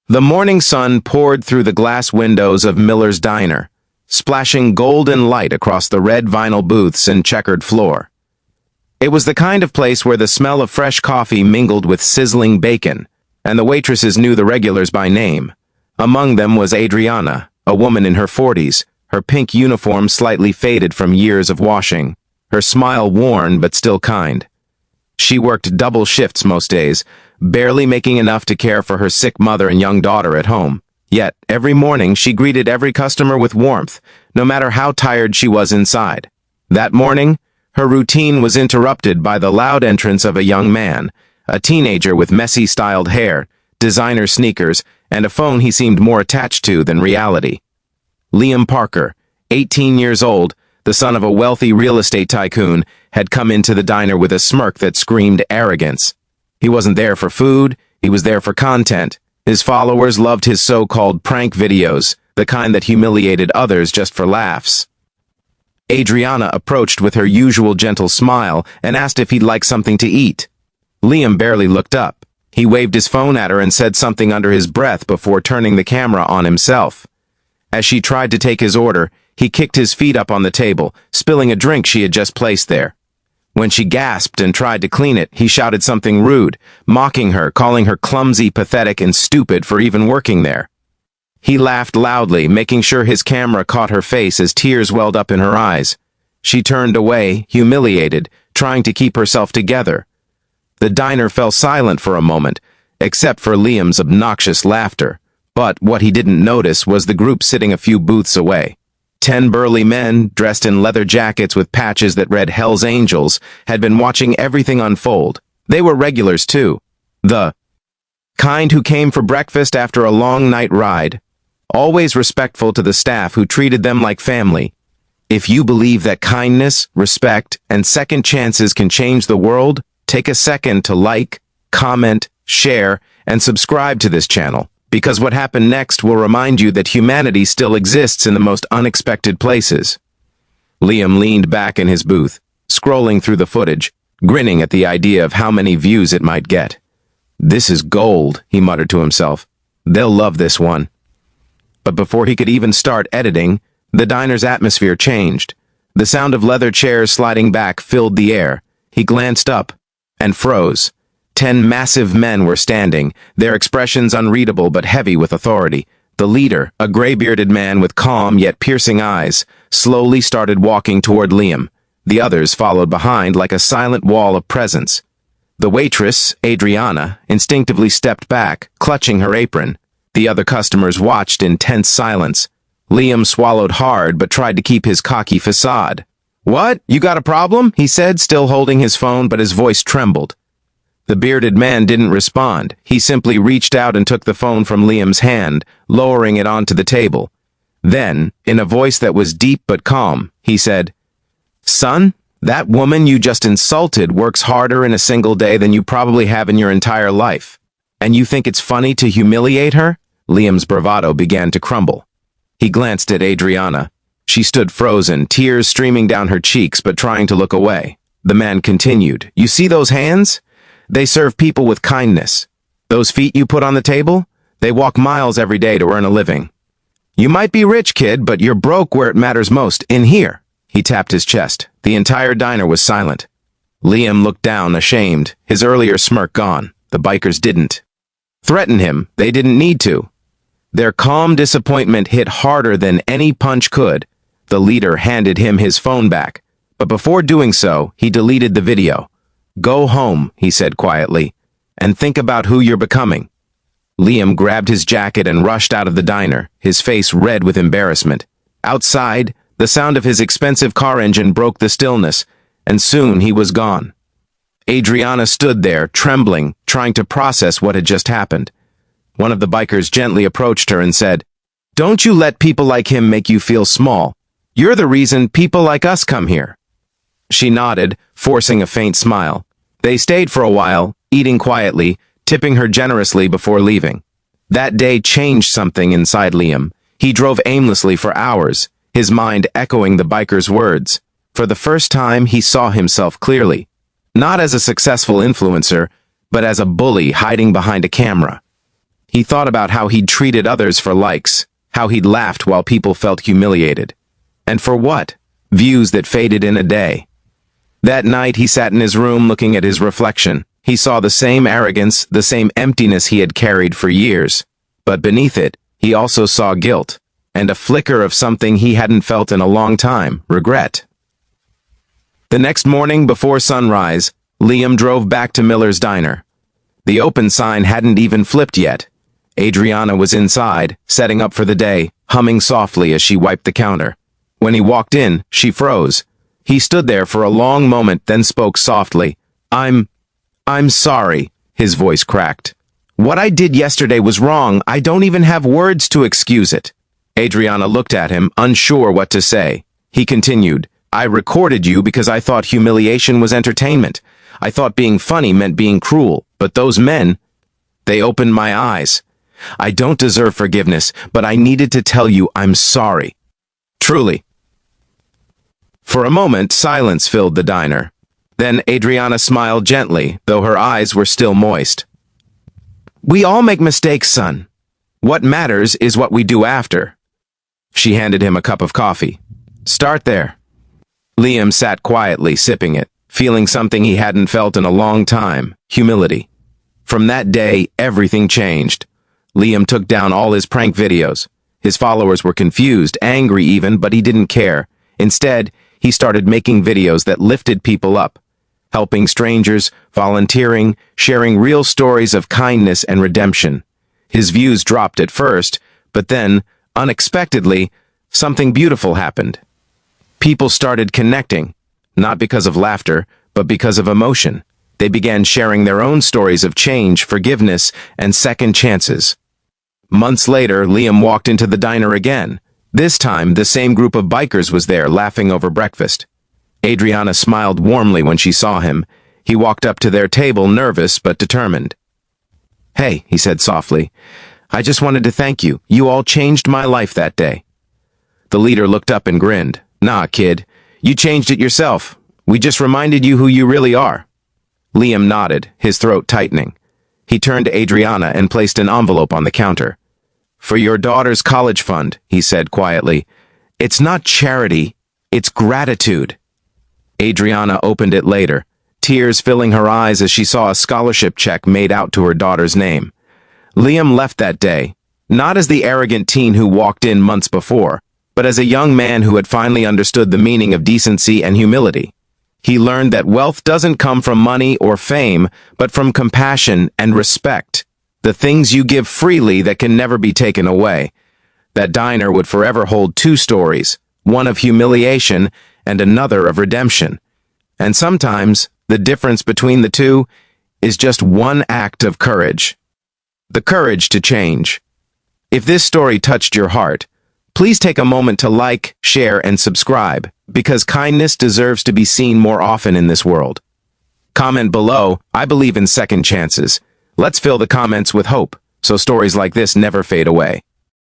The morning sun poured through the glass windows of Miller's diner, splashing golden light across the red vinyl booths and checkered floor. It was the kind of place where the smell of fresh coffee mingled with sizzling bacon, and the waitresses knew the regulars by name. Among them was Adriana, a woman in her 40s, her pink uniform slightly faded from years of washing, her smile worn but still kind. She worked double shifts most days, barely making enough to care for her sick mother and young daughter at home. Yet, every morning she greeted every customer with warmth, no matter how tired she was inside. That morning, her routine was interrupted by the loud entrance of a young man, a teenager with messy styled hair, designer sneakers, and a phone he seemed more attached to than reality. Liam Parker, 18 years old, the son of a wealthy real estate tycoon, had come into the diner with a smirk that screamed arrogance. He wasn't there for food, he was there for content. His followers loved his so-called prank videos, the kind that humiliated others just for laughs. Adriana approached with her usual gentle smile and asked if he'd like something to eat. Liam barely looked up. He waved his phone at her and said something under his breath before turning the camera on himself. As she tried to take his order, he kicked his feet up on the table, spilling a drink she had just placed there. When she gasped and tried to clean it, he shouted something rude, mocking her, calling her clumsy, pathetic, and stupid for even working there. He laughed loudly, making sure his camera caught her face as tears welled up in her eyes. She turned away, humiliated, trying to keep herself together. The diner fell silent for a moment, except for Liam's obnoxious laughter. But what he didn't notice was the group sitting a few booths away. 10 burly men, dressed in leather jackets with patches that read Hell's Angels, had been watching everything unfold. They were regulars, too. The kind who came for breakfast after a long night ride, always respectful to the staff who treated them like family. If you believe that kindness, respect, and second chances can change the world, take a second to like, comment, share, and subscribe to this channel, because what happened next will remind you that humanity still exists in the most unexpected places. Liam leaned back in his booth, scrolling through the footage, grinning at the idea of how many views it might get. "This is gold," he muttered to himself. "They'll love this one." But before he could even start editing, the diner's atmosphere changed. The sound of leather chairs sliding back filled the air. He glanced up and froze. 10 massive men were standing, their expressions unreadable but heavy with authority. The leader, a gray-bearded man with calm yet piercing eyes, slowly started walking toward Liam. The others followed behind like a silent wall of presence. The waitress, Adriana, instinctively stepped back, clutching her apron. The other customers watched in tense silence. Liam swallowed hard but tried to keep his cocky facade. "What? You got a problem?" he said, still holding his phone, but his voice trembled. The bearded man didn't respond. He simply reached out and took the phone from Liam's hand, lowering it onto the table. Then, in a voice that was deep but calm, he said, "Son, that woman you just insulted works harder in a single day than you probably have in your entire life. And you think it's funny to humiliate her?" Liam's bravado began to crumble. He glanced at Adriana. She stood frozen, tears streaming down her cheeks but trying to look away. The man continued, "You see those hands? They serve people with kindness. Those feet you put on the table? They walk miles every day to earn a living. You might be rich, kid, but you're broke where it matters most, in here." He tapped his chest. The entire diner was silent. Liam looked down, ashamed, his earlier smirk gone. The bikers didn't threaten him. They didn't need to. Their calm disappointment hit harder than any punch could. The leader handed him his phone back, but before doing so, he deleted the video. "Go home," he said quietly, "and think about who you're becoming." Liam grabbed his jacket and rushed out of the diner, his face red with embarrassment. Outside, the sound of his expensive car engine broke the stillness, and soon he was gone. Adriana stood there, trembling, trying to process what had just happened. One of the bikers gently approached her and said, "Don't you let people like him make you feel small. You're the reason people like us come here." She nodded, forcing a faint smile. They stayed for a while, eating quietly, tipping her generously before leaving. That day changed something inside Liam. He drove aimlessly for hours, his mind echoing the biker's words. For the first time, he saw himself clearly. Not as a successful influencer, but as a bully hiding behind a camera. He thought about how he'd treated others for likes, how he'd laughed while people felt humiliated. And for what? Views that faded in a day. That night he sat in his room looking at his reflection. He saw the same arrogance, the same emptiness he had carried for years. But beneath it, he also saw guilt, and a flicker of something he hadn't felt in a long time, regret. The next morning, before sunrise, Liam drove back to Miller's diner. The open sign hadn't even flipped yet. Adriana was inside, setting up for the day, humming softly as she wiped the counter. When he walked in, she froze. He stood there for a long moment, then spoke softly. I'm sorry, his voice cracked. What I did yesterday was wrong. I don't even have words to excuse it. Adriana looked at him, unsure what to say. He continued, I recorded you because I thought humiliation was entertainment. I thought being funny meant being cruel. But those men, they opened my eyes. I don't deserve forgiveness, but I needed to tell you I'm sorry. Truly. For a moment, silence filled the diner. Then Adriana smiled gently, though her eyes were still moist. We all make mistakes, son. What matters is what we do after. She handed him a cup of coffee. Start there. Liam sat quietly, sipping it, feeling something he hadn't felt in a long time, humility. From that day, everything changed. Liam took down all his prank videos. His followers were confused, angry even, but he didn't care. Instead, he started making videos that lifted people up, helping strangers, volunteering, sharing real stories of kindness and redemption. His views dropped at first, but then, unexpectedly, something beautiful happened. People started connecting, not because of laughter, but because of emotion. They began sharing their own stories of change, forgiveness, and second chances. Months later, Liam walked into the diner again. This time, the same group of bikers was there, laughing over breakfast. Adriana smiled warmly when she saw him. He walked up to their table, nervous but determined. Hey, he said softly, I just wanted to thank you. You all changed my life that day. The leader looked up and grinned. Nah, kid, you changed it yourself. We just reminded you who you really are. Liam nodded, his throat tightening. He turned to Adriana and placed an envelope on the counter. For your daughter's college fund, he said quietly. It's not charity, it's gratitude. Adriana opened it later, tears filling her eyes as she saw a scholarship check made out to her daughter's name. Liam left that day, not as the arrogant teen who walked in months before, but as a young man who had finally understood the meaning of decency and humility. He learned that wealth doesn't come from money or fame, but from compassion and respect, the things you give freely that can never be taken away. That diner would forever hold two stories, one of humiliation and another of redemption. And sometimes, the difference between the two is just one act of courage. The courage to change. If this story touched your heart, please take a moment to like, share, and subscribe, because kindness deserves to be seen more often in this world. Comment below, I believe in second chances. Let's fill the comments with hope, so stories like this never fade away.